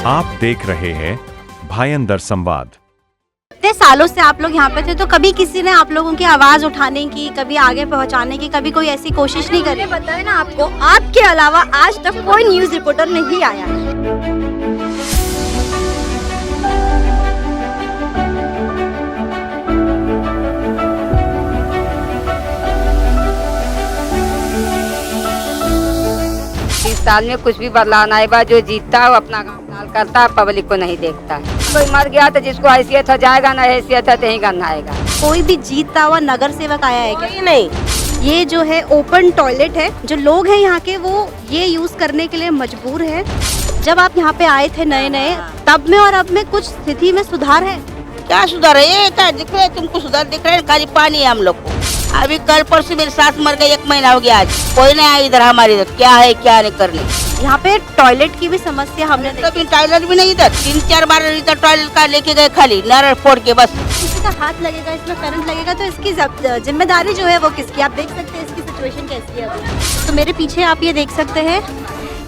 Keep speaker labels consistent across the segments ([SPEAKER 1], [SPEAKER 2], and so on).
[SPEAKER 1] आप देख रहे हैं भायंदर संवाद।
[SPEAKER 2] इतने सालों से आप लोग यहाँ पे थे, तो कभी किसी ने आप लोगों की आवाज उठाने की, कभी आगे पहुँचाने की, कभी कोई ऐसी कोशिश नहीं करी?
[SPEAKER 3] बताया ना आपको, आपके अलावा आज तक कोई न्यूज रिपोर्टर नहीं आया है।
[SPEAKER 4] साल में कुछ भी बदलाव ना आएगा। जो जीतता है वो अपना काम लाल करता है, पब्लिक को नहीं देखता है। कोई मर गया तो जिसको हैसियत हो जाएगा, ना हैसियत है तो ही करना आएगा।
[SPEAKER 2] कोई भी जीतता हुआ नगर सेवक आया है क्या?
[SPEAKER 3] नहीं,
[SPEAKER 2] ये जो है ओपन टॉयलेट है, जो लोग हैं यहाँ के वो ये यूज करने के लिए मजबूर है। जब आप यहाँ पे आए थे नए नए, तब में और अब में कुछ स्थिति में सुधार है?
[SPEAKER 5] क्या सुधार है? ये क्या दिख रहा है तुमको? सुधार दिख रहा है? खाली पानी है हम लोग को। अभी कल परसों मेरी सास मर गई, 1 महीना हो गया, आज कोई नहीं आया इधर हमारे इधर। क्या है क्या नहीं करने।
[SPEAKER 2] यहाँ पे टॉयलेट की भी समस्या हमने
[SPEAKER 5] कभी टॉयलेट भी नहीं इधर। 3-4 बार इधर टॉयलेट का लेके गए, खाली नर फोड़ के बस।
[SPEAKER 2] किसी का हाथ लगेगा, इसमें करंट लगेगा, तो इसकी जिम्मेदारी जो है वो किसकी? आप देख सकते हैं इसकी सिचुएशन कैसी है अभी। तो मेरे पीछे आप ये देख सकते हैं,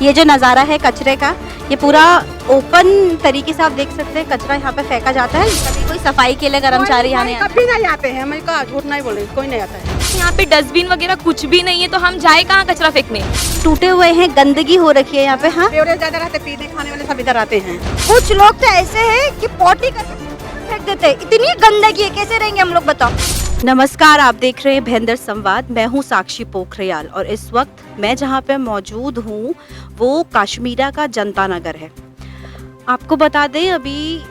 [SPEAKER 2] ये जो नज़ारा है कचरे का, ये पूरा ओपन तरीके से आप देख सकते हैं कचरा यहाँ पे फेंका जाता है। कभी कोई सफाई के लिए कर्मचारी यहाँ नहीं
[SPEAKER 3] कभी नहीं आते हैं। मैं कहा झूठ नहीं बोल रही, कोई नहीं आता है।
[SPEAKER 6] यहाँ पे डस्टबिन वगैरह कुछ भी नहीं है, तो हम जाए कहाँ कचरा फेंकने?
[SPEAKER 2] टूटे हुए हैं, गंदगी हो रखी है यहाँ पे। हाँ,
[SPEAKER 3] बेवड़े ज्यादा रहते, पीने खाने वाले सब इधर आते हैं।
[SPEAKER 2] कुछ लोग तो ऐसे हैं कि पॉटी करके फेंक देते हैं। इतनी गंदगी है, कैसे रहेंगे हम लोग, बताओ। नमस्कार, आप देख रहे हैं भायंदर संवाद। मैं हूँ साक्षी पोखरियाल और इस वक्त मैं जहाँ पे मौजूद हूँ वो काश्मीरा का जनता नगर है। आपको बता दें, अभी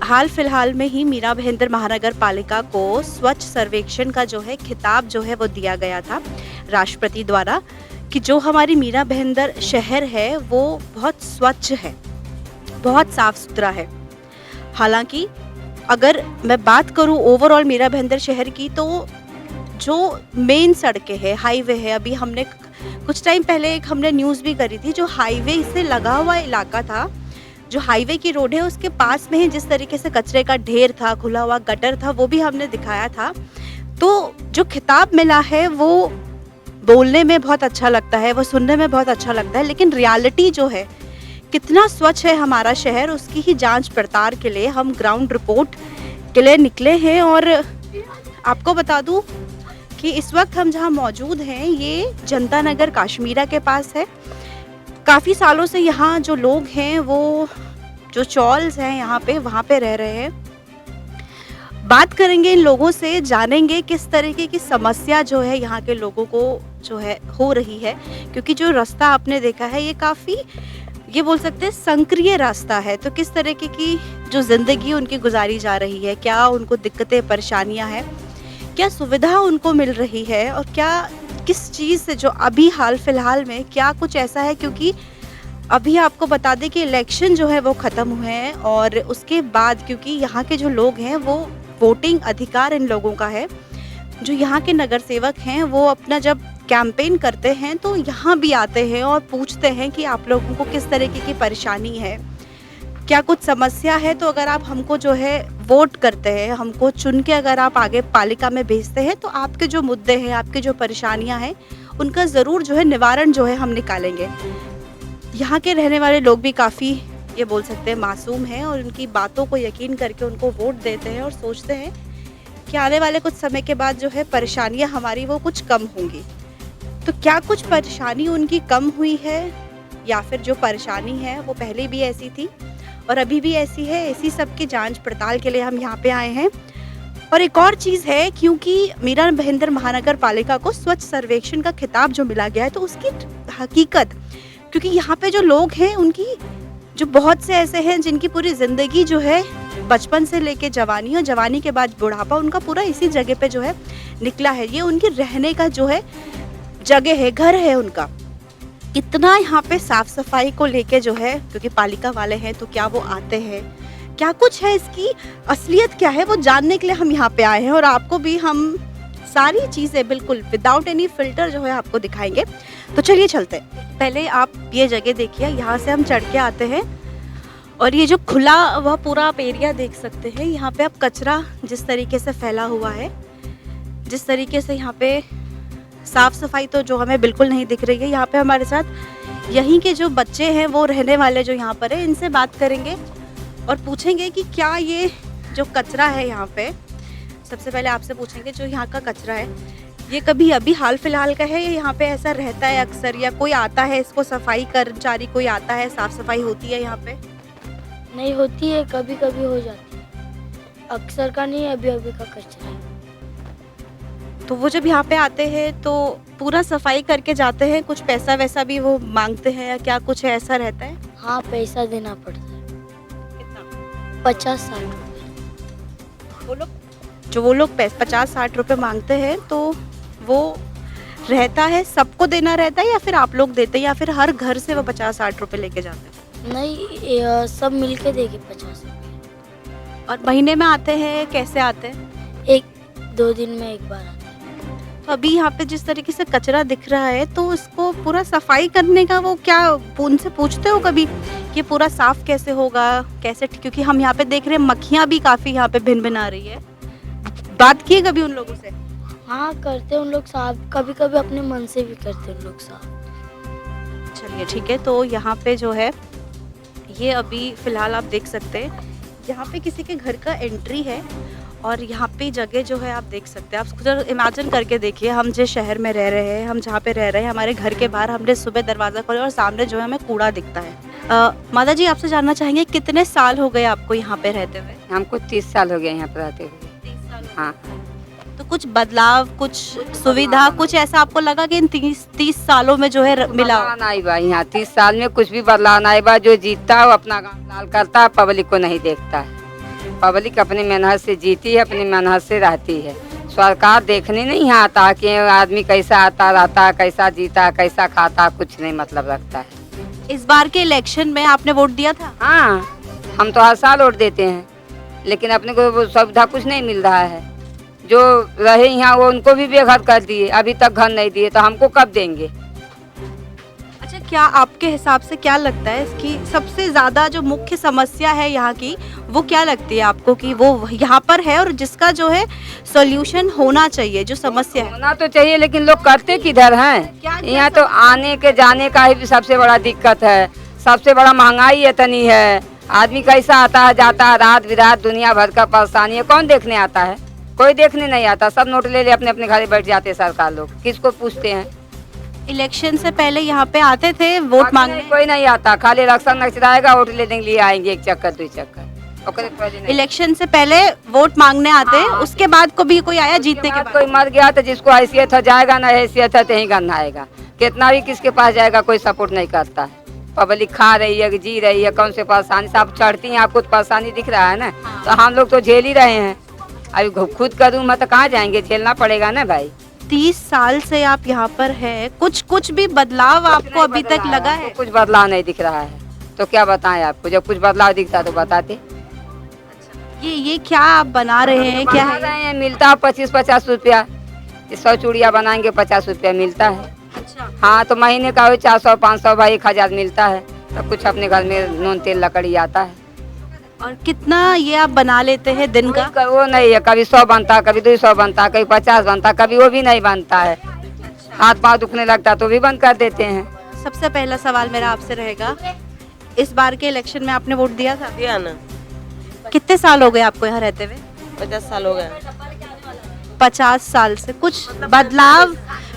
[SPEAKER 2] हाल फिलहाल में ही मीरा भायंदर महानगर पालिका को स्वच्छ सर्वेक्षण का जो है खिताब जो है वो दिया गया था राष्ट्रपति द्वारा, कि जो हमारी मीरा भायंदर शहर है वो बहुत स्वच्छ है, बहुत साफ सुथरा है। हालांकि अगर मैं बात करूं ओवरऑल मीरा भायंदर शहर की, तो जो मेन सड़कें हैं, हाईवे है, अभी हमने कुछ टाइम पहले एक हमने न्यूज़ भी करी थी, जो हाईवे से लगा हुआ इलाका था, जो हाईवे की रोड है उसके पास में ही जिस तरीके से कचरे का ढेर था, खुला हुआ गटर था, वो भी हमने दिखाया था। तो जो खिताब मिला है वो बोलने में बहुत अच्छा लगता है, वो सुनने में बहुत अच्छा लगता है, लेकिन रियलिटी जो है कितना स्वच्छ है हमारा शहर, उसकी ही जांच पड़ताल के लिए हम ग्राउंड रिपोर्ट के लिए निकले हैं। और आपको बता दूं कि इस वक्त हम जहां मौजूद हैं ये जनता नगर काश्मीरा के पास है। काफ़ी सालों से यहाँ जो लोग हैं वो जो चौल्स हैं यहाँ पे, वहाँ पे रह रहे हैं। बात करेंगे इन लोगों से, जानेंगे किस तरीके की समस्या जो है यहाँ के लोगों को जो है हो रही है, क्योंकि जो रास्ता आपने देखा है ये काफ़ी, ये बोल सकते हैं संक्रिय रास्ता है। तो किस तरीके की जो ज़िंदगी उनकी गुजारी जा रही है, क्या उनको दिक्कतें परेशानियां हैं, क्या सुविधा उनको मिल रही है, और क्या किस चीज़ से जो अभी हाल फिलहाल में क्या कुछ ऐसा है, क्योंकि अभी आपको बता दें कि इलेक्शन जो है वो ख़त्म हुए हैं और उसके बाद क्योंकि यहाँ के जो लोग हैं वो वोटिंग अधिकार इन लोगों का है। जो यहाँ के नगर सेवक हैं वो अपना जब कैंपेन करते हैं तो यहाँ भी आते हैं और पूछते हैं कि आप लोगों को किस तरीके की परेशानी है, क्या कुछ समस्या है। तो अगर आप हमको जो है वोट करते हैं, हमको चुन के अगर आप आगे पालिका में भेजते हैं, तो आपके जो मुद्दे हैं, आपकी जो परेशानियां हैं, उनका ज़रूर जो है निवारण जो है हम निकालेंगे। यहाँ के रहने वाले लोग भी काफ़ी ये बोल सकते हैं मासूम हैं और उनकी बातों को यकीन करके उनको वोट देते हैं और सोचते हैं कि आने वाले कुछ समय के बाद जो है परेशानियाँ हमारी वो कुछ कम होंगी। तो क्या कुछ परेशानी उनकी कम हुई है, या फिर जो परेशानी है वो पहले भी ऐसी थी और अभी भी ऐसी है? इसी सब की जांच पड़ताल के लिए हम यहाँ पे आए हैं। और एक और चीज़ है, क्योंकि मीरा भायंदर महानगर पालिका को स्वच्छ सर्वेक्षण का खिताब जो मिला गया है, तो उसकी हकीकत, क्योंकि यहाँ पे जो लोग हैं उनकी जो बहुत से ऐसे हैं जिनकी पूरी ज़िंदगी जो है बचपन से लेके जवानी और जवानी के बाद बुढ़ापा, उनका पूरा इसी जगह पे जो है निकला है। ये उनके रहने का जो है जगह है, घर है उनका। कितना यहाँ पे साफ सफाई को लेके जो है, क्योंकि पालिका वाले हैं तो क्या वो आते हैं, क्या कुछ है, इसकी असलियत क्या है, वो जानने के लिए हम यहाँ पे आए हैं। और आपको भी हम सारी चीज़ें बिल्कुल विदाउट एनी फिल्टर जो है आपको दिखाएंगे। तो चलिए चलते हैं। पहले आप ये जगह देखिए, यहाँ से हम चढ़ के आते हैं और ये जो खुला हुआ पूरा आप एरिया देख सकते हैं। यहाँ पे आप कचरा जिस तरीके से फैला हुआ है, जिस तरीके से यहाँ पे साफ सफाई तो जो हमें बिल्कुल नहीं दिख रही है। यहाँ पे हमारे साथ यहीं के जो बच्चे हैं वो रहने वाले जो यहाँ पर है, इनसे बात करेंगे और पूछेंगे कि क्या ये जो कचरा है यहाँ पे, सबसे पहले आपसे पूछेंगे जो यहाँ का कचरा है ये कभी अभी हाल फिलहाल का है या यहाँ पे ऐसा रहता है अक्सर, या कोई आता है इसको सफाई कर्मचारी कोई आता है, साफ सफाई होती है यहाँ पे?
[SPEAKER 7] नहीं होती है, कभी कभी हो जाती है, अक्सर का नहीं, अभी अभी का कचरा है।
[SPEAKER 2] तो वो जब यहाँ पे आते हैं तो पूरा सफाई करके जाते हैं, कुछ पैसा वैसा भी वो मांगते हैं या क्या कुछ ऐसा रहता है?
[SPEAKER 7] हाँ, पैसा देना पड़ता है,
[SPEAKER 2] कितना?
[SPEAKER 7] 50-60 रुपये।
[SPEAKER 2] वो लोग 50-60 रुपए मांगते हैं, तो वो रहता है, सबको देना रहता है या फिर आप लोग देते हैं, या फिर हर घर से वो 50-60 रुपए लेके जाते हैं?
[SPEAKER 7] नहीं, सब मिलके देंगे 50 रुपये।
[SPEAKER 2] और महीने में आते हैं, कैसे आते हैं?
[SPEAKER 7] 1-2 दिन में एक बार आते हैं।
[SPEAKER 2] तो अभी यहाँ पे जिस तरीके से कचरा दिख रहा है तो इसको पूरा सफाई करने का वो क्या उनसे पूछते हो कभी कि पूरा साफ कैसे होगा, कैसे? क्योंकि हम यहाँ पे देख रहे हैं मक्खियाँ भी काफी यहाँ पे भिन भिन आ रही है, बात की है कभी उन लोगों से?
[SPEAKER 7] हाँ, करते हैं उन लोग साफ, कभी कभी अपने मन से भी करते हैं उन लोग साफ।
[SPEAKER 2] चलिए ठीक है। तो यहाँ पे जो है ये अभी फिलहाल आप देख सकते हैं, यहाँ पे किसी के घर का एंट्री है और यहाँ पे जगह जो है आप देख सकते हैं। आप खुद इमेजिन करके देखिए, हम जिस शहर में रह रहे हैं, हम जहाँ पे रह रहे हैं, हमारे घर के बाहर हमने सुबह दरवाज़ा खोला और सामने जो है हमें कूड़ा दिखता है। माता जी, आपसे जानना चाहेंगे कितने साल हो गए आपको यहाँ पे रहते हुए?
[SPEAKER 4] हमको 30 साल हो गए यहाँ पर रहते हुए।
[SPEAKER 2] 30 साल।
[SPEAKER 4] हाँ।
[SPEAKER 2] तो कुछ बदलाव, कुछ सुविधा, कुछ ऐसा आपको लगा कि इन 30 सालों में जो है मिला?
[SPEAKER 4] बदलाव नहीं बा यहाँ, 30 साल में कुछ भी बदलाव नहीं बा। जो जीतता है वो अपना काम लाल करता है, पब्लिक को नहीं देखता है। पब्लिक अपनी मेहनत से जीती है, अपनी मेहनत से रहती है। सरकार देखने नहीं आता कि आदमी कैसा आता रहता है, कैसा जीता, कैसा खाता, कुछ नहीं मतलब रखता है।
[SPEAKER 2] इस बार के इलेक्शन में आपने वोट दिया था?
[SPEAKER 4] हाँ, हम तो हर साल वोट देते हैं, लेकिन अपने को वो सुविधा कुछ नहीं मिल रहा है। जो रहे यहाँ वो उनको भी बेघर कर दिए, अभी तक घर नहीं दिए, तो हमको कब देंगे?
[SPEAKER 2] अच्छा, क्या आपके हिसाब से क्या लगता है इसकी सबसे ज्यादा जो मुख्य समस्या है यहाँ की, वो क्या लगती है आपको कि वो यहाँ पर है और जिसका जो है सॉल्यूशन होना चाहिए, जो समस्या है?
[SPEAKER 4] होना तो चाहिए, लेकिन लोग करते किधर हैं? यहाँ तो आने के जाने का ही सबसे बड़ा दिक्कत है, सबसे बड़ा महंगाई इतनी है। आदमी कैसा आता है जाता है, रात बिरात दुनिया भर का परेशानी है, कौन देखने आता है? कोई देखने नहीं आता, सब नोट ले ले अपने अपने घर बैठ जाते हैं। सरकार लोग किसको पूछते हैं?
[SPEAKER 2] इलेक्शन से पहले यहाँ पे आते थे वोट मांगने?
[SPEAKER 4] कोई नहीं आता, खाली इलेक्शन नचराएगा, वोट लेने के लिए आएंगे, 1 चक्कर 2 चक्कर।
[SPEAKER 2] इलेक्शन से पहले वोट मांगने आते हैं, उसके बाद को भी कोई आया जीतने के बाद?
[SPEAKER 4] कोई मर गया तो जिसको हैसियत है जाएगा, ना हैसियत है तो यहीं करना आएगा। कितना भी किसके पास जाएगा, कोई सपोर्ट नहीं करता है। पब्लिक खा रही है, जी रही है, कौन से परेशानी से आप चढ़ती हैं, आपको परेशानी दिख रहा है ना, तो हम लोग तो झेल ही रहे हैं। अभी खुद करूँ मैं तो कहाँ जाएंगे, झेलना पड़ेगा ना भाई।
[SPEAKER 2] 30 साल से आप यहाँ पर है, कुछ भी बदलाव आपको अभी तक लगा है?
[SPEAKER 4] कुछ बदलाव नहीं दिख रहा है, तो क्या बताएं आपको? जब कुछ बदलाव दिखता तो बताते।
[SPEAKER 2] ये क्या आप बना रहे हैं? क्या
[SPEAKER 4] बना
[SPEAKER 2] है?
[SPEAKER 4] रहे हैं, मिलता है 25-50 रुपया। 100 चूड़िया बनाएंगे 50 रुपया मिलता है।
[SPEAKER 2] अच्छा।
[SPEAKER 4] हाँ, तो महीने का 400-500 भाई 1000 मिलता है, तो कुछ अपने घर में नून तेल लकड़ी आता है।
[SPEAKER 2] और कितना ये आप बना लेते हैं दिन का?
[SPEAKER 4] वो नहीं है, कभी 100 बनता, कभी 200 बनता, कभी 50 बनता, कभी वो भी नहीं बनता है। हाथ पाँव दुखने लगता तो भी बंद कर देते हैं।
[SPEAKER 2] सबसे पहला सवाल मेरा आपसे रहेगा, इस बार के इलेक्शन में आपने वोट दिया था?
[SPEAKER 5] दिया ना।
[SPEAKER 2] कितने साल हो गए आपको यहाँ रहते हुए?
[SPEAKER 5] 50 साल हो गए।
[SPEAKER 2] 50 साल से कुछ बदलाव,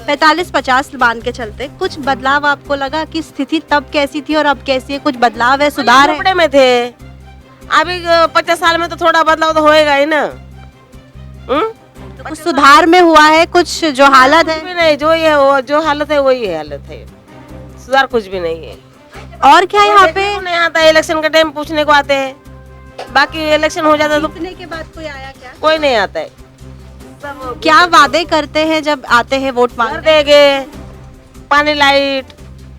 [SPEAKER 2] 45-50 मान के चलते, कुछ बदलाव आपको लगा कि स्थिति तब कैसी थी और अब कैसी है? कुछ बदलाव है, सुधार है?
[SPEAKER 5] कपड़े में थे, अभी 50 साल में तो थोड़ा बदलाव तो होएगा ही ना।
[SPEAKER 2] तो कुछ सुधार में हुआ है, कुछ जो हालत है?
[SPEAKER 5] कुछ भी नहीं, जो ये वो जो हालत है वही हालत है, सुधार कुछ भी नहीं है।
[SPEAKER 2] और क्या यहाँ पे?
[SPEAKER 5] नहीं आता है, इलेक्शन के टाइम पूछने को आते हैं, बाकी इलेक्शन हो जाता है तो
[SPEAKER 2] जीतने के बाद कोई आया क्या?
[SPEAKER 5] कोई नहीं आता है।
[SPEAKER 2] क्या वादे करते हैं जब आते हैं वोट
[SPEAKER 5] घर
[SPEAKER 2] मांगने?
[SPEAKER 5] देंगे, पानी लाइट,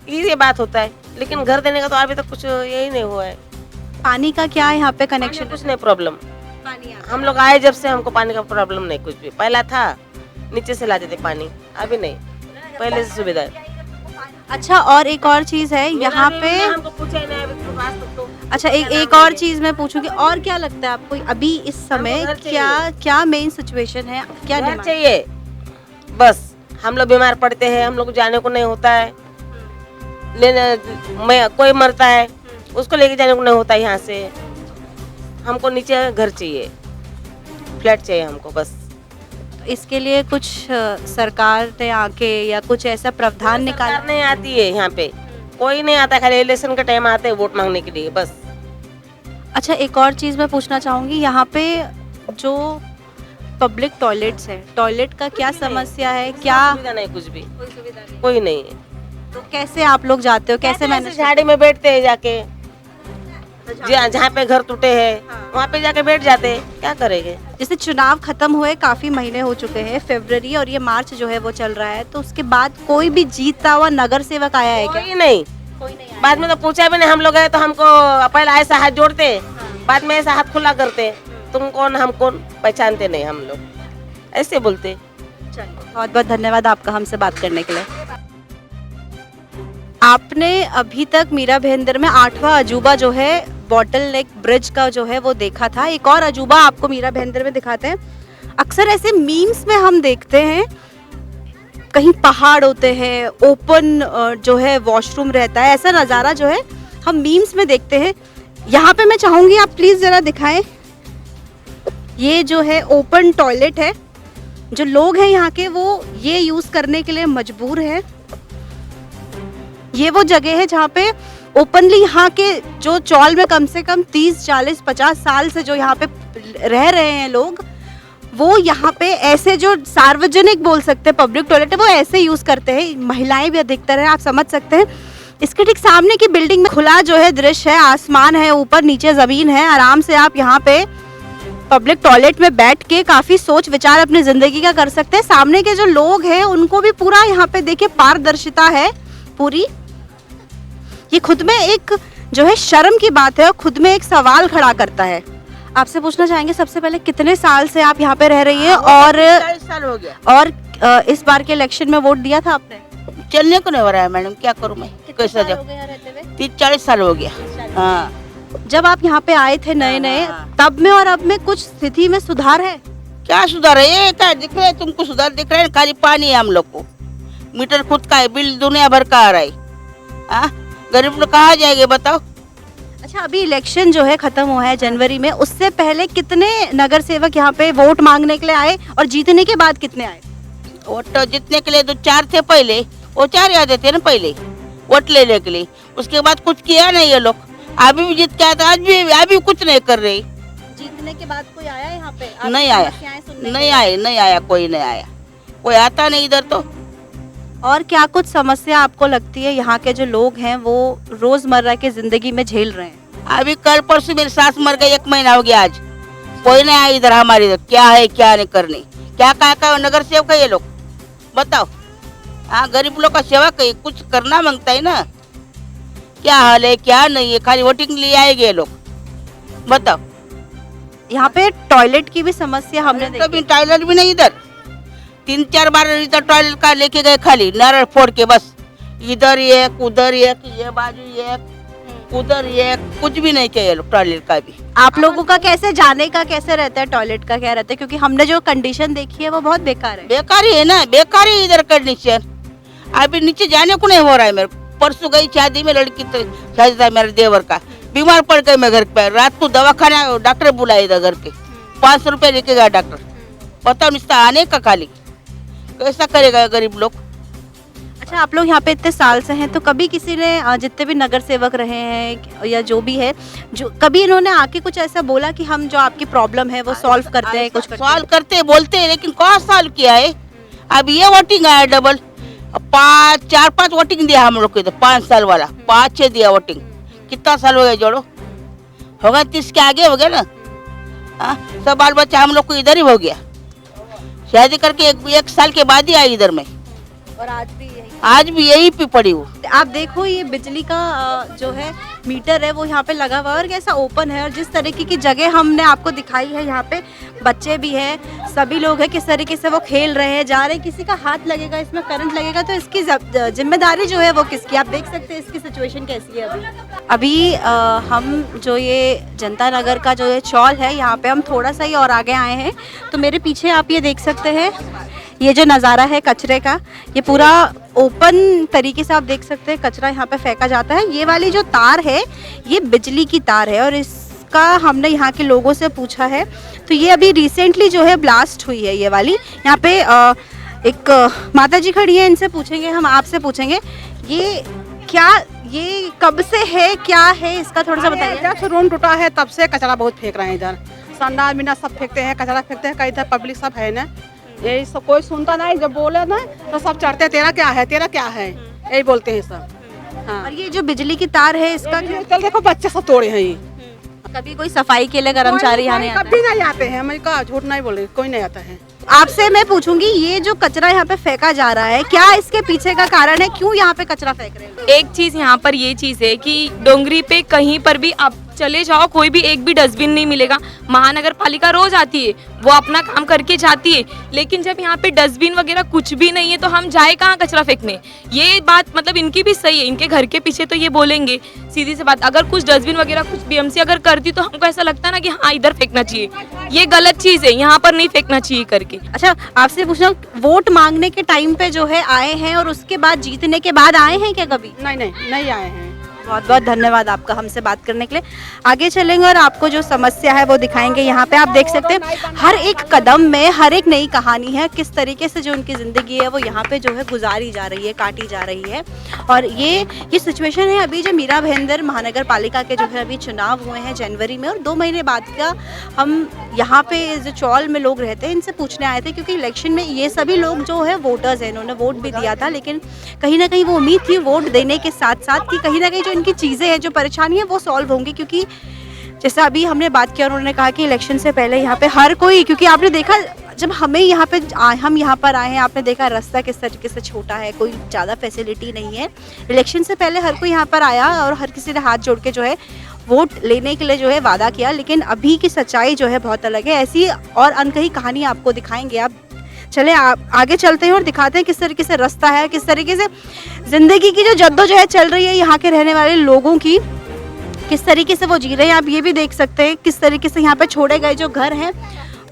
[SPEAKER 5] ये बात होता है, लेकिन घर देने का तो अभी तक कुछ यही नहीं हुआ है।
[SPEAKER 2] पानी का क्या है यहाँ पे कनेक्शन?
[SPEAKER 5] कुछ नहीं प्रॉब्लम।
[SPEAKER 2] पानी
[SPEAKER 5] हम लोग आए जब से हमको पानी का प्रॉब्लम नहीं कुछ भी। पहला था नीचे से लाते थे पानी, अभी नहीं, पहले से सुविधा है।
[SPEAKER 2] अच्छा, और एक और चीज है यहाँ पे,
[SPEAKER 5] हमको पूछा ही नहीं अभी तक आज तक तो।
[SPEAKER 2] अच्छा एक और चीज मैं पूछूंगी, और क्या लगता है आपको अभी इस समय
[SPEAKER 5] घर
[SPEAKER 2] क्या मेन सिचुएशन है, क्या
[SPEAKER 5] घर
[SPEAKER 2] डिमांड?
[SPEAKER 5] चाहिए बस। हम लोग बीमार पड़ते हैं, हम लोग को जाने को नहीं होता है,
[SPEAKER 8] कोई मरता है उसको लेके जाने को नहीं होता यहाँ से। हमको नीचे घर चाहिए, फ्लैट चाहिए हमको बस।
[SPEAKER 2] इसके लिए कुछ सरकार ने आके या कुछ ऐसा प्रावधान निकाला?
[SPEAKER 8] सरकार नहीं आती है यहाँ पे, कोई नहीं आता, खाली इलेक्शन का टाइम आते हैं वोट मांगने के लिए बस।
[SPEAKER 2] अच्छा, एक और चीज़ मैं पूछना चाहूँगी, यहाँ पे जो पब्लिक टॉयलेट्स है, टॉयलेट का क्या समस्या है? क्या
[SPEAKER 8] सुविधा नहीं, कुछ भी कोई नहीं है।
[SPEAKER 2] तो कैसे आप लोग जाते हो, कैसे मैनेज?
[SPEAKER 8] झाड़ी में बैठते हैं जाके, जहाँ पे घर टूटे हैं वहाँ पे जाके बैठ जाते हैं, क्या करेंगे।
[SPEAKER 2] जैसे चुनाव खत्म हुए काफी महीने हो चुके हैं, फरवरी और ये मार्च जो है वो चल रहा है, तो उसके बाद कोई भी जीतता हुआ नगर सेवक आया है क्या?
[SPEAKER 8] कोई नहीं, बाद में तो पूछा भी नहीं। हम लोग गए तो हमको पहले ऐसा हाथ जोड़ते, बाद में ऐसा हाथ खुला करते, तुम कौन हम कौन, पहचानते नहीं हम लोग, ऐसे बोलते।
[SPEAKER 2] बहुत बहुत धन्यवाद आपका हमसे बात करने के लिए। आपने अभी तक मीरा भाईंदर में 8वां अजूबा जो है बॉटल नेक ब्रिज का जो है वो देखा था। एक और अजूबा आपको मीरा भाईंदर में दिखाते हैं। अक्सर ऐसे मीम्स में हम देखते हैं, कहीं पहाड़ होते हैं, ओपन जो है वॉशरूम रहता है, ऐसा नज़ारा जो है हम मीम्स में देखते हैं। यहाँ पे मैं चाहूँगी आप प्लीज़ ज़रा दिखाएं, ये जो है ओपन टॉयलेट है, जो लोग हैं यहाँ के वो ये यूज़ करने के लिए मजबूर हैं। ये वो जगह है जहाँ पे ओपनली यहाँ के जो चौल में कम से कम 30, 40, 50 साल से जो यहाँ पे रह रहे हैं लोग, वो यहाँ पे ऐसे जो सार्वजनिक बोल सकते हैं पब्लिक टॉयलेट है वो ऐसे यूज़ करते हैं। महिलाएं भी अधिकतर हैं, आप समझ सकते हैं। इसके ठीक सामने की बिल्डिंग में खुला जो है दृश्य है, आसमान है, ऊपर नीचे ज़मीन है। आराम से आप यहाँ पे पब्लिक टॉयलेट में बैठ के काफ़ी सोच विचार अपनी ज़िंदगी का कर सकते हैं। सामने के जो लोग हैं उनको भी पूरा यहाँ पे देखिए पारदर्शिता है पूरी। ये खुद में एक जो है शर्म की बात है और खुद में एक सवाल खड़ा करता है। आपसे पूछना चाहेंगे सबसे पहले कितने साल से आप यहाँ पे रह रही हैं और
[SPEAKER 5] 40 साल हो गया।
[SPEAKER 2] और इस बार के इलेक्शन में वोट दिया था आपने?
[SPEAKER 5] चलने को नहीं हो रहा है मैडम, क्या करूँ मैं, कैसा जब 30-40 साल हो गया। हाँ,
[SPEAKER 2] जब आप यहाँ पे आए थे नए नए, तब में और अब में कुछ स्थिति में सुधार है?
[SPEAKER 5] क्या सुधार है? ये क्या दिख रहा है तुमको? सुधार दिख रहा है? खाली पानी है हम लोग को, मीटर खुद का है, बिल दुनिया भर का आ रहा है। गरीब लोग कहाँ जाएंगे बताओ।
[SPEAKER 2] अच्छा, अभी इलेक्शन जो है खत्म हुआ है जनवरी में, उससे पहले कितने नगर सेवक यहाँ पे वोट मांगने के लिए आए और जीतने के बाद कितने आए?
[SPEAKER 5] वोट तो जीतने के लिए तो 4 थे पहले, वो 4 आ जाते ना पहले वोट लेने के लिए, उसके बाद कुछ किया नहीं ये लोग। अभी भी जीत के आए, अभी कुछ नहीं कर रहे।
[SPEAKER 2] जीतने के बाद कोई आया यहाँ पे?
[SPEAKER 5] नहीं आया, नहीं आया, कोई नहीं आया, कोई आता नहीं इधर तो।
[SPEAKER 2] और क्या कुछ समस्या आपको लगती है यहाँ के जो लोग हैं वो रोजमर्रा की जिंदगी में झेल रहे हैं?
[SPEAKER 5] अभी कल परसों मेरी सास मर गई, 1 महीना हो गया, आज कोई नहीं आया इधर हमारे इधर। क्या है क्या नहीं करने, क्या नगर सेवक है ये लोग बताओ। गरीब लोग का सेवा कहीं कुछ करना मांगता है ना, क्या हाल है क्या नहीं है, खाली वोटिंग लिए आएंगे ये लोग बताओ।
[SPEAKER 2] यहाँ पे टॉयलेट की भी समस्या हमने देखी।
[SPEAKER 5] कभी टॉयलेट भी नहीं इधर, 3-4 बार इधर टॉयलेट का लेके गए, खाली नारळ फोड़ के बस, इधर एक उधर एक, ये बाजू एक उधर एक, कुछ भी नहीं किया लोग टॉयलेट का भी।
[SPEAKER 2] आप लोगों का कैसे जाने का कैसे रहता है, टॉयलेट का क्या रहता है? क्योंकि हमने जो कंडीशन देखी है वो बहुत बेकार है।
[SPEAKER 5] बेकार ही है ना, बेकार ही इधर कंडीशन। अभी नीचे जाने को नहीं हो रहा है मेरे। परसों गई शादी में, लड़की तो शादी था मेरे देवर का, बीमार पड़ गई मैं घर पे, रात को दवाखाना डॉक्टर बुलाया इधर घर पे, 500 रुपये लेके गया डॉक्टर। बताओ निस्ता आने का खाली, कैसा करेगा गरीब लोग।
[SPEAKER 2] अच्छा, आप लोग यहाँ पे इतने साल से हैं, तो कभी किसी ने जितने भी नगर सेवक रहे हैं या जो भी है, जो कभी इन्होंने आके कुछ ऐसा बोला कि हम जो आपकी प्रॉब्लम है वो सॉल्व करते हैं, कुछ
[SPEAKER 5] सॉल्व करते बोलते हैं, लेकिन कौन सॉल्व किया है? अब ये वोटिंग आया डबल, 4-5 वोटिंग दिया हम लोग को इधर, 5 साल वाला 5-6 दिया वोटिंग। कितना साल हो गया जोड़ो, होगा 30 के आगे हो गया ना। सब बाल बच्चा हम लोग को इधर ही हो गया, शादी करके 1 साल के बाद ही आई इधर में,
[SPEAKER 2] और
[SPEAKER 5] आज भी यही पे पड़ी हूँ।
[SPEAKER 2] आप देखो ये बिजली का जो है मीटर है वो यहाँ पे लगा हुआ है और कैसा ओपन है, और जिस तरीके की जगह हमने आपको दिखाई है, यहाँ पे बच्चे भी हैं, सभी लोग हैं, किस तरीके से वो खेल रहे हैं, जा रहे हैं, किसी का हाथ लगेगा, इसमें करंट लगेगा, तो इसकी जिम्मेदारी जो है वो किसकी? आप देख सकते हैं इसकी सिचुएशन कैसी है अभी। हम जो ये जनता नगर का जो ये चौल है, यहाँ पे हम थोड़ा सा ही और आगे आए हैं, तो मेरे पीछे आप ये देख सकते हैं, ये जो नज़ारा है कचरे का, ये पूरा ओपन तरीके से आप देख सकते हैं कचरा यहाँ पे फेंका जाता है। ये वाली जो तार है ये बिजली की तार है और इसका हमने यहाँ के लोगों से पूछा है तो ये अभी रिसेंटली जो है ब्लास्ट हुई है ये वाली। यहाँ पे एक माता जी खड़ी है, इनसे पूछेंगे, हम आपसे पूछेंगे ये क्या, ये कब से है, क्या है, इसका थोड़ा सा बताइए।
[SPEAKER 9] जब से रोड टूटा है तब से कचरा बहुत फेंक रहे हैं इधर, संडास बिना सब फेंकते हैं, कचरा फेंकते हैं, कई इधर पब्लिक सब है ना, यही सब कोई सुनता नहीं, जब बोले ना तो सब चढ़ते हैं, तेरा क्या है, तेरा क्या है, यही बोलते हैं सब। हाँ,
[SPEAKER 2] और ये जो बिजली की तार है इसका
[SPEAKER 9] चल देखो बच्चे सब तोड़े हैं ये,
[SPEAKER 2] कभी कोई सफाई के लिए कर्मचारी यहाँ नहीं आता
[SPEAKER 9] कभी नहीं आते हैं, मैं कहा झूठ नहीं बोल रही, कोई नहीं आता है।
[SPEAKER 2] आपसे मैं पूछूंगी ये जो कचरा यहाँ पे फेंका जा रहा है क्या इसके पीछे का कारण है, क्यों यहाँ पे कचरा फेंक रहे हैं?
[SPEAKER 6] एक चीज यहाँ पर ये चीज है कि डोंगरी पे कहीं पर भी आप चले जाओ कोई भी एक भी डस्टबिन नहीं मिलेगा। महानगर पालिका रोज आती है, वो अपना काम करके जाती है, लेकिन जब यहाँ पे डस्टबिन वगैरह कुछ भी नहीं है तो हम जाए कहाँ कचरा फेंकने। ये बात मतलब इनकी भी सही है, इनके घर के पीछे तो ये बोलेंगे सीधी सी बात, अगर कुछ डस्टबिन वगैरह कुछ बीएमसी अगर करती तो हमको ऐसा लगता है ना कि हाँ इधर फेंकना चाहिए, ये गलत चीज है, यहाँ पर नहीं फेंकना चाहिए करके।
[SPEAKER 2] अच्छा आपसे पूछना, वोट मांगने के टाइम पे जो है आए हैं और उसके बाद जीतने के बाद आए हैं क्या कभी?
[SPEAKER 9] नहीं आए हैं।
[SPEAKER 2] बहुत बहुत धन्यवाद आपका हमसे बात करने के लिए। आगे चलेंगे और आपको जो समस्या है वो दिखाएंगे। यहाँ पे आप देख सकते हैं हर एक कदम में हर एक नई कहानी है, किस तरीके से जो उनकी ज़िंदगी है वो यहाँ पे जो है गुजारी जा रही है, काटी जा रही है। और ये सिचुएशन है अभी जो मीरा भाईंदर महानगर पालिका के जो है अभी चुनाव हुए हैं जनवरी में, और 2 महीने बाद का हम यहाँ पे जो चौल में लोग रहते हैं इनसे पूछने आए थे, क्योंकि इलेक्शन में ये सभी लोग जो है वोटर्स हैं, इन्होंने वोट भी दिया था, लेकिन कहीं ना कहीं वो उम्मीद थी वोट देने के साथ साथ कि कहीं ना कहीं जो इनकी चीज़ें हैं, जो परेशानी है वो सॉल्व होंगी। क्योंकि जैसे अभी हमने बात किया, उन्होंने कहा कि इलेक्शन से पहले यहाँ पे हर कोई, क्योंकि आपने देखा जब हम यहाँ पर आए हैं, आपने देखा रास्ता किस तरीके से छोटा है, कोई ज़्यादा फैसिलिटी नहीं है। इलेक्शन से पहले हर कोई यहाँ पर आया और हर किसी ने हाथ जोड़ के जो है वोट लेने के लिए जो है वादा किया, लेकिन अभी की सच्चाई जो है बहुत अलग है। ऐसी और अनकही कहानी आपको दिखाएंगे। आप चले आगे चलते हैं और दिखाते हैं किस तरीके से रास्ता है, किस तरीके से ज़िंदगी की जो जद्दोजहद चल रही है यहाँ के रहने वाले लोगों की, किस तरीके से वो जी रहे हैं। आप ये भी देख सकते हैं किस तरीके से यहाँ पे छोड़े गए जो घर हैं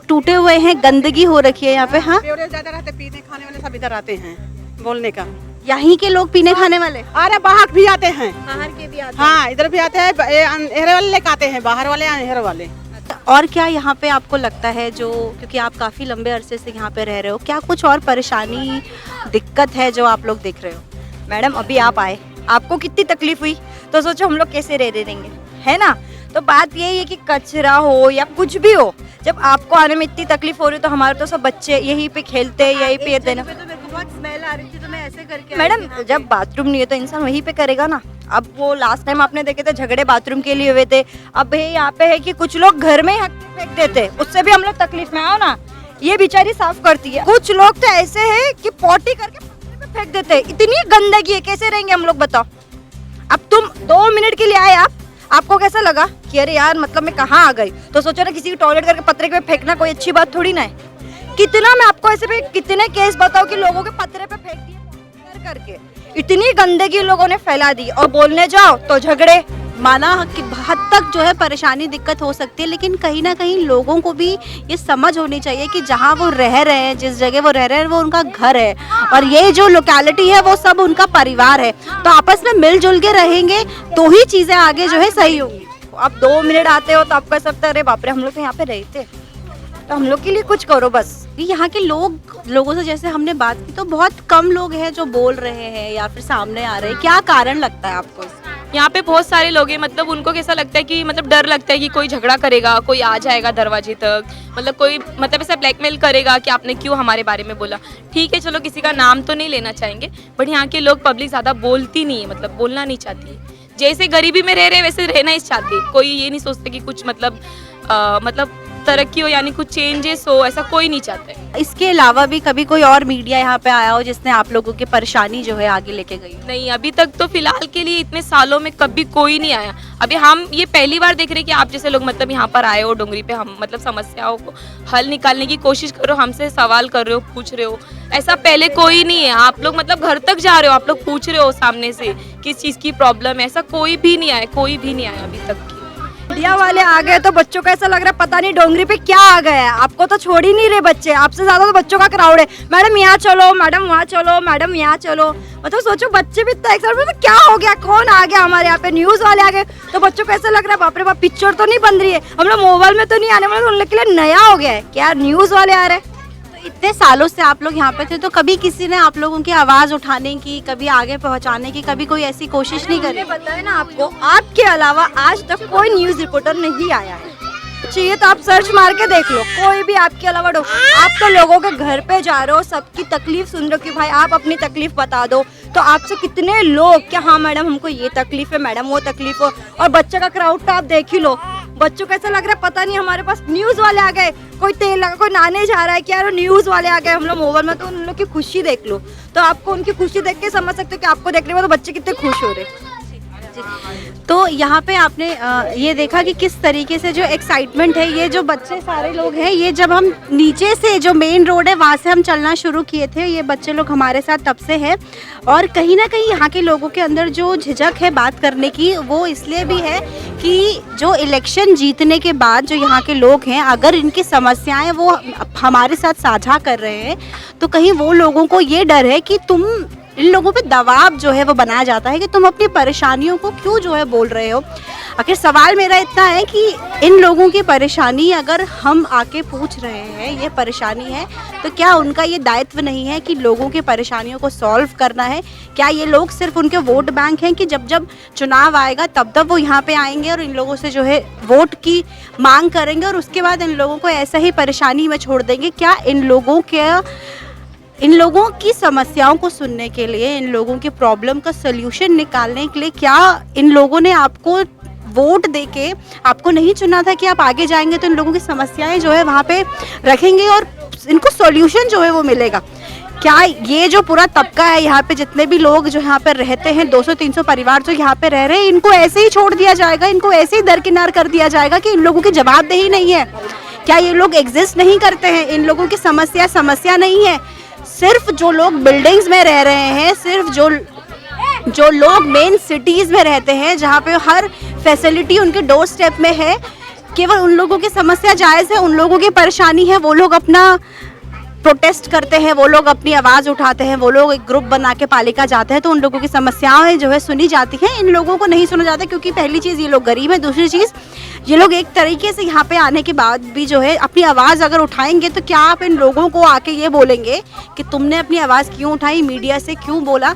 [SPEAKER 2] टूटे हुए हैं, गंदगी हो रखी है यहाँ पे। हाँ,
[SPEAKER 9] ज्यादा रहते, पीने खाने वाले सब इधर आते हैं, बोलने का
[SPEAKER 2] यहीं के लोग पीने खाने वाले,
[SPEAKER 9] अरे बाहर भी आते हैं,
[SPEAKER 2] बाहर के भी आते
[SPEAKER 9] हाँ इधर भी आते हैं, अनहेरे वाले लेके आते हैं, बाहर वाले अनहेरे वाले।
[SPEAKER 2] और क्या यहाँ पे आपको लगता है, जो क्योंकि आप काफ़ी लंबे अरसे से यहाँ पे रह रहे हो, क्या कुछ और परेशानी दिक्कत है जो आप लोग देख रहे हो?
[SPEAKER 3] मैडम अभी आप आए, आपको कितनी तकलीफ हुई तो सोचो हम लोग कैसे रह देंगे, है ना। तो बात यही है कि कचरा हो या कुछ भी हो, जब आपको आने में इतनी तकलीफ हो रही तो हमारे तो सब बच्चे यहीं पे खेलते हैं, यहीं पे देना।
[SPEAKER 2] तो मेरे को बहुत स्मेल आ रही थी तो मैं ऐसे करके
[SPEAKER 3] मैडम जब बाथरूम नहीं है तो इंसान वहीं पे करेगा ना। अब वो लास्ट टाइम आपने देखे थे झगड़े बाथरूम के लिए हुए थे, अब ये यहाँ पे है कि कुछ लोग घर में ही फेंक देते, उससे भी हम लोग तकलीफ में आओ ना। ये बेचारी साफ करती है, कुछ लोग तो ऐसे है कि पॉटी करके पत्थर पे फेंक देते, इतनी गंदगी है, कैसे रहेंगे हम लोग बताओ। अब तुम 2 मिनट के लिए आए, आपको कैसा लगा कि अरे यार मतलब मैं कहाँ आ गई, तो सोचो ना किसी की टॉयलेट करके पत्थर पे फेंकना कोई अच्छी बात थोड़ी ना है। कितना मैं आपको ऐसे पे कितने केस बताओ कि लोगों के पत्थर पे फेंक दिए करके, इतनी गंदगी लोगों ने फैला दी, और बोलने जाओ तो झगड़े।
[SPEAKER 2] माना कि हद तक जो है परेशानी दिक्कत हो सकती है, लेकिन कहीं ना कहीं लोगों को भी ये समझ होनी चाहिए कि जहाँ वो रह रहे हैं, जिस जगह वो रह रहे हैं वो उनका घर है, और ये जो लोकेलिटी है वो सब उनका परिवार है। तो आपस में मिलजुल के रहेंगे तो ही चीज़ें आगे जो है सही होंगी।
[SPEAKER 3] आप 2 मिनट आते हो तो आपको ऐसा लगता है अरे बाप रे हम लोग तो यहाँ पे रहते, तो हम लोग के लिए कुछ करो बस।
[SPEAKER 2] यहाँ के लोगों से जैसे हमने बात की तो बहुत कम लोग हैं जो बोल रहे हैं या फिर सामने आ रहे हैं, क्या कारण लगता है आपको?
[SPEAKER 6] यहाँ पे बहुत सारे लोग हैं, मतलब उनको कैसा लगता है कि मतलब डर लगता है कि कोई झगड़ा करेगा, कोई आ जाएगा दरवाजे तक, मतलब कोई मतलब ऐसा ब्लैकमेल करेगा कि आपने क्यों हमारे बारे में बोला। ठीक है चलो किसी का नाम तो नहीं लेना चाहेंगे, बट यहाँ के लोग पब्लिक ज़्यादा बोलती नहीं है, मतलब बोलना नहीं चाहती है। जैसे गरीबी में रह रहे वैसे रहना ही चाहते, कोई ये नहीं सोचते कि कुछ मतलब तरक्की हो यानी कुछ चेंजेस हो, ऐसा कोई नहीं चाहता है।
[SPEAKER 2] इसके अलावा भी कभी कोई और मीडिया यहाँ पे आया हो जिसने आप लोगों की परेशानी जो है आगे लेके गई?
[SPEAKER 6] नहीं, अभी तक तो फिलहाल के लिए इतने सालों में कभी कोई नहीं आया। अभी हम ये पहली बार देख रहे हैं कि आप जैसे लोग मतलब यहाँ पर आए हो डोंगरी पे, हम मतलब समस्याओं को हल निकालने की कोशिश कर रहे हो, हमसे सवाल कर रहे हो, पूछ रहे हो। ऐसा पहले कोई नहीं है, आप लोग मतलब घर तक जा रहे हो, आप लोग पूछ रहे हो सामने से किस चीज़ की प्रॉब्लम है, ऐसा कोई भी नहीं आया, कोई भी नहीं आया अभी तक की।
[SPEAKER 3] मीडिया वाले आ गए तो बच्चों को ऐसा लग रहा है पता नहीं डोंगरी पे क्या आ गया है। आपको तो छोड़ ही नहीं रहे बच्चे, आपसे ज्यादा तो बच्चों का क्राउड है। मैडम यहाँ चलो, मैडम वहाँ चलो, मैडम यहाँ चलो। मतलब सोचो बच्चे भी इतना एक्साइटेड, तो क्या हो गया, कौन आ गया हमारे यहाँ पे, न्यूज वाले आ गए। तो बच्चों को ऐसा लग रहा है बाप रे बाप, पिक्चर तो नहीं बन रही है, हम लोग मोबाइल में तो नहीं आने वाले, उन लोग के लिए नया हो गया है क्या, न्यूज वाले आ रहे हैं।
[SPEAKER 2] इतने सालों से आप लोग यहाँ पे थे, तो कभी किसी ने आप लोगों की आवाज उठाने की, कभी आगे पहुँचाने की, कभी कोई ऐसी कोशिश नहीं करी?
[SPEAKER 3] मैंने बताया ना आपको, आपके अलावा आज तक कोई न्यूज रिपोर्टर नहीं आया है। चाहिए तो आप सर्च मार के देख लो, कोई भी आपके अलावा आप तो लोगों के घर पे जा रहे हो, सबकी तकलीफ सुन रहे हो कि भाई आप अपनी तकलीफ बता दो। तो आपसे कितने लोग क्या, हाँ मैडम हमको ये तकलीफ है, मैडम वो तकलीफ हो। और बच्चे का क्राउड तो आप देख ही लो, बच्चों को ऐसा लग रहा है पता नहीं हमारे पास न्यूज वाले आ गए, कोई तेल लगा, कोई नहाने जा रहा है क्या, न्यूज वाले आ गए हम लोग मोबाइल में। तो उन लोग की खुशी देख लो, तो आपको उनकी खुशी देख के समझ सकते हो कि आपको देखने में तो बच्चे कितने खुश हो रहे हैं।
[SPEAKER 2] तो यहाँ पे आपने ये देखा कि किस तरीके से जो एक्साइटमेंट है, ये जो बच्चे सारे लोग हैं, ये जब हम नीचे से जो मेन रोड है वहाँ से हम चलना शुरू किए थे, ये बच्चे लोग हमारे साथ तब से हैं। और कहीं ना कहीं यहाँ के लोगों के अंदर जो झिझक है बात करने की, वो इसलिए भी है कि जो इलेक्शन जीतने के बाद जो यहाँ के लोग हैं, अगर इनकी समस्याएं वो हमारे साथ साझा कर रहे हैं, तो कहीं वो लोगों को ये डर है कि तुम, इन लोगों पे दबाव जो है वो बनाया जाता है कि तुम अपनी परेशानियों को क्यों जो है बोल रहे हो। आखिर सवाल मेरा इतना है कि इन लोगों की परेशानी अगर हम आके पूछ रहे हैं, ये परेशानी है, तो क्या उनका ये दायित्व नहीं है कि लोगों की परेशानियों को सॉल्व करना है? क्या ये लोग सिर्फ उनके वोट बैंक हैं कि जब जब चुनाव आएगा तब तब वो यहाँ पे आएंगे और इन लोगों से जो है वोट की मांग करेंगे और उसके बाद इन लोगों को ऐसा ही परेशानी में छोड़ देंगे? क्या इन लोगों की समस्याओं को सुनने के लिए, इन लोगों की प्रॉब्लम का सल्यूशन निकालने के लिए, क्या इन लोगों ने आपको वोट देके आपको नहीं चुना था कि आप आगे जाएंगे तो इन लोगों की समस्याएं जो है वहाँ पे रखेंगे और इनको सॉल्यूशन जो है वो मिलेगा? क्या ये जो पूरा तबका है यहाँ पे, जितने भी लोग जो यहाँ पे रहते हैं, 200-300 परिवार जो यहाँ पे रह रहे हैं, इनको ऐसे ही छोड़ दिया जाएगा, इनको ऐसे ही दरकिनार कर दिया जाएगा कि इन लोगों की जवाबदेही नहीं है? क्या ये लोग एग्जिस्ट नहीं करते हैं? इन लोगों की समस्या नहीं है? सिर्फ जो लोग बिल्डिंग्स में रह रहे हैं, सिर्फ जो लोग मेन सिटीज में रहते हैं, जहाँ पे हर फैसिलिटी उनके डोर स्टेप में है, केवल उन लोगों की समस्या जायज़ है, उन लोगों की परेशानी है, वो लोग अपना प्रोटेस्ट करते हैं, वो लोग अपनी आवाज़ उठाते हैं, वो लोग एक ग्रुप बना के पालिका जाते हैं, तो उन लोगों की समस्याएं जो है सुनी जाती हैं। इन लोगों को नहीं सुना जाता, क्योंकि पहली चीज़ ये लोग गरीब हैं, दूसरी चीज़ ये लोग एक तरीके से यहाँ पे आने के बाद भी जो है अपनी आवाज़ अगर उठाएंगे, तो क्या आप इन लोगों को आके ये बोलेंगे कि तुमने अपनी आवाज़ क्यों उठाई, मीडिया से क्यों बोला?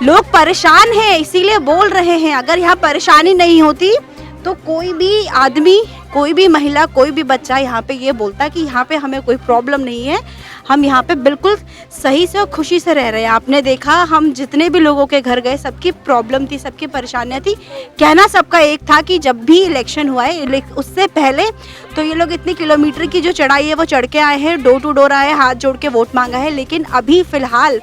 [SPEAKER 2] लोग परेशान हैं इसीलिए बोल रहे हैं। अगर यहाँ परेशानी नहीं होती तो कोई भी आदमी, कोई भी महिला, कोई भी बच्चा यहाँ पे ये बोलता कि यहाँ पे हमें कोई प्रॉब्लम नहीं है, हम यहाँ पे बिल्कुल सही से और खुशी से रह रहे हैं। आपने देखा, हम जितने भी लोगों के घर गए, सबकी प्रॉब्लम थी, सबकी परेशानियाँ थी। कहना सबका एक था कि जब भी इलेक्शन हुआ है, उससे पहले तो ये लोग इतनी किलोमीटर की जो चढ़ाई है वो चढ़ के आए हैं, डोर टू डोर आए, हाथ जोड़ के वोट मांगा है। लेकिन अभी फ़िलहाल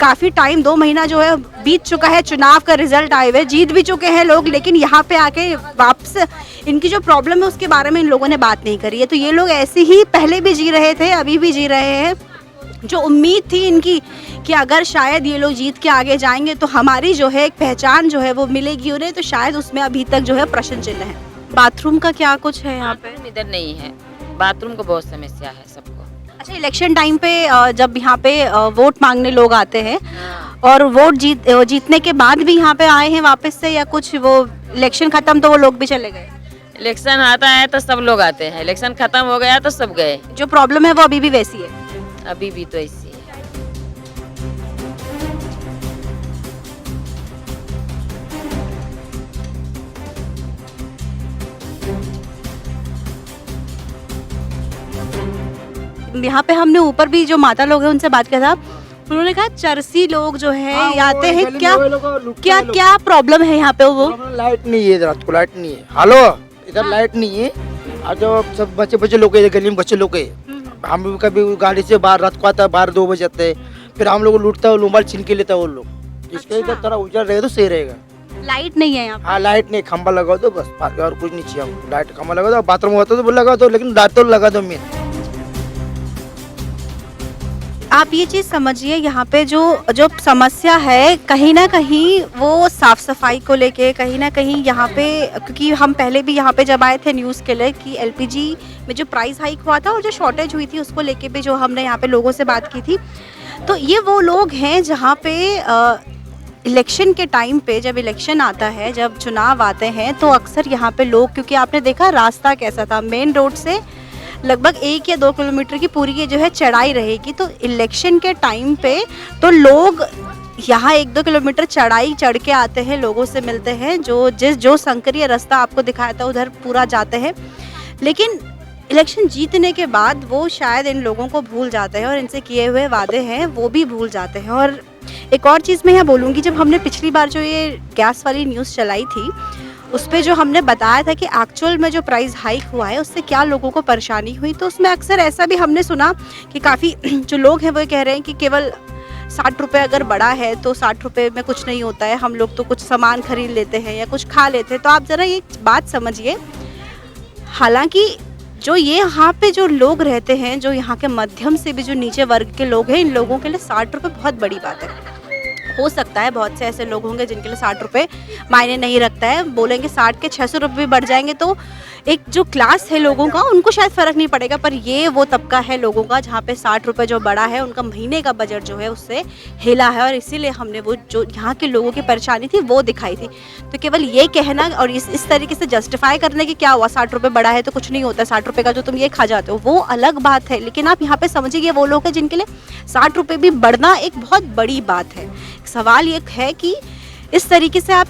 [SPEAKER 2] काफ़ी टाइम, 2 महीना जो है बीत चुका है, चुनाव का रिजल्ट आए हुए, जीत भी चुके हैं लोग, लेकिन यहाँ पे आके वापस इनकी जो प्रॉब्लम है उसके बारे में इन लोगों ने बात नहीं करी है। तो ये लोग ऐसे ही पहले भी जी रहे थे, अभी भी जी रहे हैं। जो उम्मीद थी इनकी कि अगर शायद ये लोग जीत के आगे जाएंगे तो हमारी जो है एक पहचान जो है वो मिलेगी उन्हें, तो शायद उसमें अभी तक जो है प्रश्न चिन्ह है। बाथरूम का क्या कुछ है यहाँ पे?
[SPEAKER 10] इधर नहीं है, बाथरूम को बहुत समस्या है सबको।
[SPEAKER 2] अच्छा, इलेक्शन टाइम पे जब यहाँ पे वोट मांगने लोग आते हैं और वोट जीतने के बाद भी यहाँ पे आए हैं वापस से, या कुछ वो इलेक्शन खत्म तो वो लोग भी चले गए?
[SPEAKER 10] इलेक्शन आता है तो सब लोग आते हैं, इलेक्शन खत्म हो गया तो सब गए।
[SPEAKER 2] जो प्रॉब्लम है वो अभी भी वैसी है?
[SPEAKER 10] अभी भी तो ऐसी है।
[SPEAKER 2] यहाँ पे हमने ऊपर भी जो माता लोग हैं उनसे बात किया था, उन्होंने कहा चरसी लोग जो है आते हैं, क्या क्या प्रॉब्लम है यहाँ पे? वो
[SPEAKER 11] लाइट नहीं है, रात को लाइट नहीं है। हेलो, इधर लाइट नहीं है। और जो सब बच्चे लोग गली में बच्चे लोग, हम भी कभी गाड़ी से बाहर रात को आता है, बाहर 2 बजे आते हैं, फिर हम लोग लूटता है, मोबाइल छीन के लेता है वो लोग। इसके इधर थोड़ा उजड़ रहे तो सही रहेगा।
[SPEAKER 2] लाइट नहीं है यहाँ?
[SPEAKER 11] हाँ, लाइट नहीं, खंबा लगा दो बस, और कुछ नहीं चाहिए हमको। लाइट खंबा लगा दो, बाथरूम होता तो लगा दो, लेकिन लाइट तो लगा दो। मेन
[SPEAKER 2] आप ये चीज़ समझिए, यहाँ पे जो जो समस्या है कहीं ना कहीं वो साफ सफाई को लेके, कहीं ना कहीं यहाँ पे, क्योंकि हम पहले भी यहाँ पे जब आए थे न्यूज़ के लिए कि एलपीजी में जो प्राइस हाइक हुआ था और जो शॉर्टेज हुई थी उसको लेके भी जो हमने यहाँ पे लोगों से बात की थी, तो ये वो लोग हैं जहाँ पे इलेक्शन के टाइम पे, जब इलेक्शन आता है, जब चुनाव आते हैं, तो अक्सर यहाँ पे लोग, क्योंकि आपने देखा रास्ता कैसा था, मेन रोड से लगभग 1 या 2 किलोमीटर की पूरी ये जो है चढ़ाई रहेगी, तो इलेक्शन के टाइम पे तो लोग यहाँ 1-2 किलोमीटर चढ़ाई चढ़ के आते हैं, लोगों से मिलते हैं, जो संकरीय रास्ता आपको दिखाया था उधर पूरा जाते हैं, लेकिन इलेक्शन जीतने के बाद वो शायद इन लोगों को भूल जाते हैं और इनसे किए हुए वादे हैं वो भी भूल जाते हैं। और एक और चीज़ मैं यहाँ बोलूँगी, जब हमने पिछली बार जो ये गैस वाली न्यूज़ चलाई थी उस पर जो हमने बताया था कि एक्चुअल में जो प्राइस हाइक हुआ है उससे क्या लोगों को परेशानी हुई, तो उसमें अक्सर ऐसा भी हमने सुना कि काफ़ी जो लोग हैं वो कह रहे हैं कि केवल 60 रुपये अगर बढ़ा है तो 60 रुपये में कुछ नहीं होता है, हम लोग तो कुछ सामान खरीद लेते हैं या कुछ खा लेते हैं। तो आप ज़रा ये बात समझिए, हालांकि जो ये यहाँ पे जो लोग रहते हैं, जो यहाँ के मध्यम से भी जो नीचे वर्ग के लोग हैं, इन लोगों के लिए 60 रुपये बहुत बड़ी बात है। हो सकता है बहुत से ऐसे लोग होंगे जिनके लिए 60 रुपये मायने नहीं रखता है, बोलेंगे 60 के 600 रुपये भी बढ़ जाएंगे तो एक जो क्लास है लोगों का उनको शायद फ़र्क नहीं पड़ेगा, पर ये वो तबका है लोगों का जहाँ पे 60 रुपये जो बढ़ा है उनका महीने का बजट जो है उससे हिला है, और इसीलिए हमने वो जो यहाँ के लोगों की परेशानी थी वो दिखाई थी। तो केवल ये कहना और इस तरीके से जस्टिफाई करने की क्या हुआ, 60 रुपये बढ़ा है तो कुछ नहीं होता, 60 रुपये का जो तुम ये खा जाते हो वो अलग बात है, लेकिन आप यहाँ पे समझिए वो लोग हैं जिनके लिए 60 रुपये भी बढ़ना एक बहुत बड़ी बात है। सवाल ये है कि इस तरीके से आप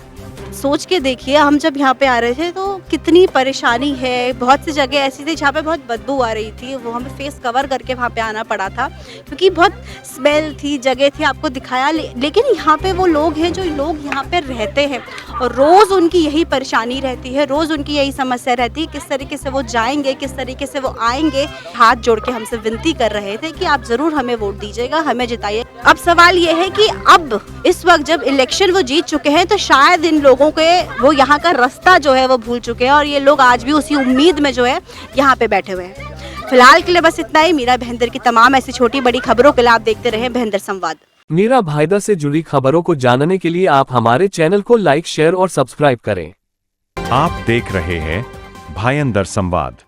[SPEAKER 2] सोच के देखिए, हम जब यहाँ पे आ रहे थे तो कितनी परेशानी है, बहुत सी जगह ऐसी थी जहाँ पे बहुत बदबू आ रही थी, वो हमें फेस कवर करके वहाँ पे आना पड़ा था क्योंकि बहुत स्मेल थी, जगह थी, आपको दिखाया। लेकिन यहाँ पे वो लोग हैं जो लोग यहाँ पे रहते हैं और रोज़ उनकी यही परेशानी रहती है, रोज़ उनकी यही समस्या रहती है, किस तरीके से वो जाएंगे, किस तरीके से वो आएंगे। हाथ जोड़ के हमसे विनती कर रहे थे कि आप ज़रूर हमें वोट दीजिएगा, हमें जिताइए। अब सवाल ये है कि अब इस वक्त जब इलेक्शन वो जीत चुके हैं तो शायद इन लोगों के वो यहाँ का रास्ता जो है वो भूल चुके हैं और ये लोग आज भी उसी उम्मीद में जो है यहाँ पे बैठे हुए हैं। फिलहाल के लिए बस इतना ही। मीरा भाईंदर की तमाम ऐसी छोटी बड़ी खबरों के लिए आप देखते रहें भाईंदर संवाद।
[SPEAKER 12] मीरा भाईंदर से जुड़ी खबरों को जानने के लिए आप हमारे चैनल को लाइक, शेयर और सब्सक्राइब करें।
[SPEAKER 1] आप देख रहे हैं भाईंदर संवाद।